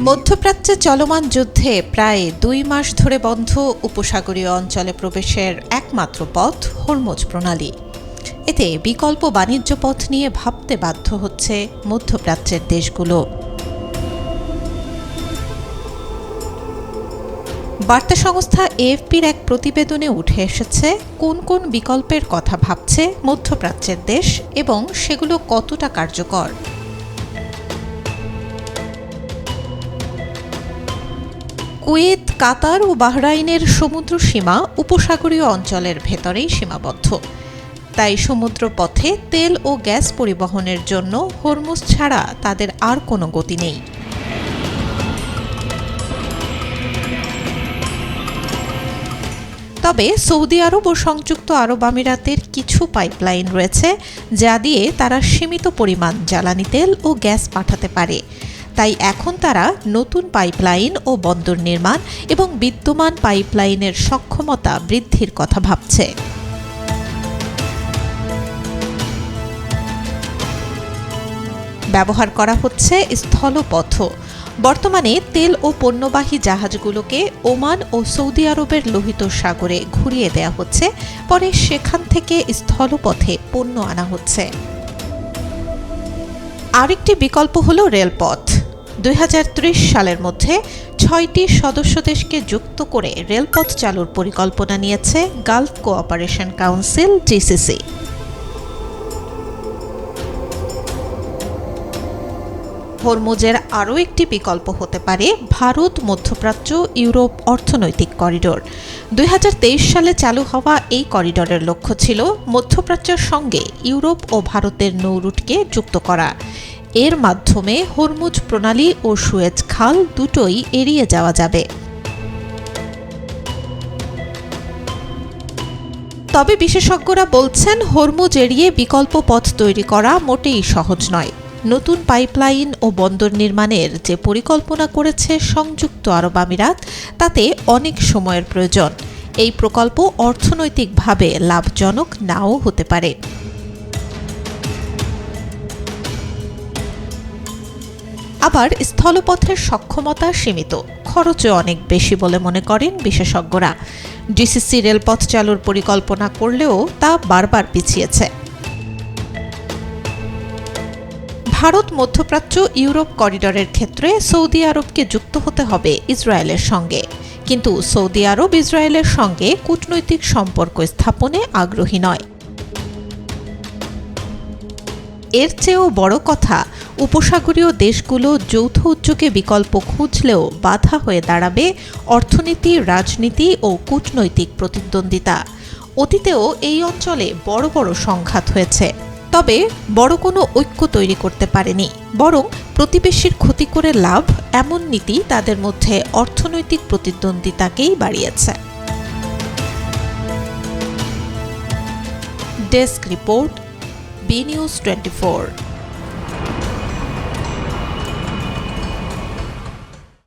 মধ্যপ্রাচ্যে চলমান যুদ্ধে প্রায় ২ মাস ধরে বন্ধ উপসাগরীয় অঞ্চলে প্রবেশের একমাত্র পথ হরমুজ প্রণালী। এতে বিকল্প বাণিজ্য পথ নিয়ে ভাবতে বাধ্য হচ্ছে মধ্যপ্রাচ্যের দেশগুলো। বার্তা সংস্থা এএফপির এক প্রতিবেদনে উঠে এসেছে কোন কোন বিকল্পের কথা ভাবছে মধ্যপ্রাচ্যের দেশ এবং সেগুলো কতটা কার্যকর। কুয়েত, কাতার ও বাহরাইনের সমুদ্র সীমা উপসাগরীয় অঞ্চলের ভেতরেই সীমাবদ্ধ। তাই সমুদ্র পথে তেল ও গ্যাস পরিবহনের জন্য হরমুজ ছাড়া তাদের আর কোনো গতি নেই। তবে সৌদি আরব ও সংযুক্ত আরব আমিরাতের কিছু পাইপলাইন রয়েছে, যা দিয়ে তারা সীমিত পরিমাণ জ্বালানি তেল ও গ্যাস পাঠাতে পারে। তাই এখন তারা নতুন পাইপলাইন ও বন্দর নির্মাণ এবং বিদ্যমান পাইপলাইনের সক্ষমতা বৃদ্ধির কথা ভাবছে। ব্যবহার করা হচ্ছে স্থলপথও। বর্তমানে তেল ও পণ্যবাহী জাহাজগুলোকে ওমান ও সৌদি আরবের লোহিত সাগরে ঘুরিয়ে দেয়া হচ্ছে, পরে সেখান থেকে স্থলপথে পণ্য আনা হচ্ছে। আরেকটি বিকল্প হল রেলপথ। ২০৩০ সালের মধ্যে ৬টি সদস্য দেশকে যুক্ত করে রেলপথ চালুর পরিকল্পনা নিয়েছে গালফ কোঅপারেশন কাউন্সিল জিসিসি। হরমুজের আরও একটি বিকল্প হতে পারে ভারত মধ্যপ্রাচ্য ইউরোপ অর্থনৈতিক করিডোর। ২০২৩ সালে চালু হওয়া এই করিডোরের লক্ষ্য ছিল মধ্যপ্রাচ্যের সঙ্গে ইউরোপ ও ভারতের নৌরুটকে যুক্ত করা। এর মাধ্যমে হরমুজ প্রণালী ও সুয়েজ খাল দুটোই এড়িয়ে যাওয়া যাবে। তবে বিশেষজ্ঞরা বলছেন হরমুজ এড়িয়ে বিকল্প পথ তৈরি করা মোটেই সহজ নয়। নতুন পাইপলাইন ও বন্দর নির্মাণের যে পরিকল্পনা করেছে সংযুক্ত আরব আমিরাত, তাতে অনেক সময়ের প্রয়োজন। এই প্রকল্প অর্থনৈতিকভাবে লাভজনক নাও হতে পারে। আবার স্থলপথের সক্ষমতা সীমিত, খরচও অনেক বেশি বলে মনে করেন বিশেষজ্ঞরা। জিসিসি রেলপথ চালুর পরিকল্পনা করলেও তা বারবার পিছিয়েছে। ভারত মধ্যপ্রাচ্য ইউরোপ করিডোরের ক্ষেত্রে সৌদি আরবকে যুক্ত হতে হবে ইসরায়েলের সঙ্গে, কিন্তু সৌদি আরব ইসরায়েলের সঙ্গে কূটনৈতিক সম্পর্ক স্থাপনে আগ্রহী নয়। এর চেয়েও বড় কথা, উপসাগরীয় দেশগুলো যৌথ উদ্যোগে বিকল্প খুঁজলেও বাধা হয়ে দাঁড়াবে অর্থনীতি, রাজনীতি ও কূটনৈতিক প্রতিদ্বন্দ্বিতা। অতীতেও এই অঞ্চলে বড় বড় সংঘাত হয়েছে, তবে বড় কোনো ঐক্য তৈরি করতে পারেনি, বরং প্রতিবেশীর ক্ষতি করে লাভ এমন নীতি তাদের মধ্যে অর্থনৈতিক প্রতিদ্বন্দ্বিতাকেই বাড়িয়েছে। Desk report, B news 24।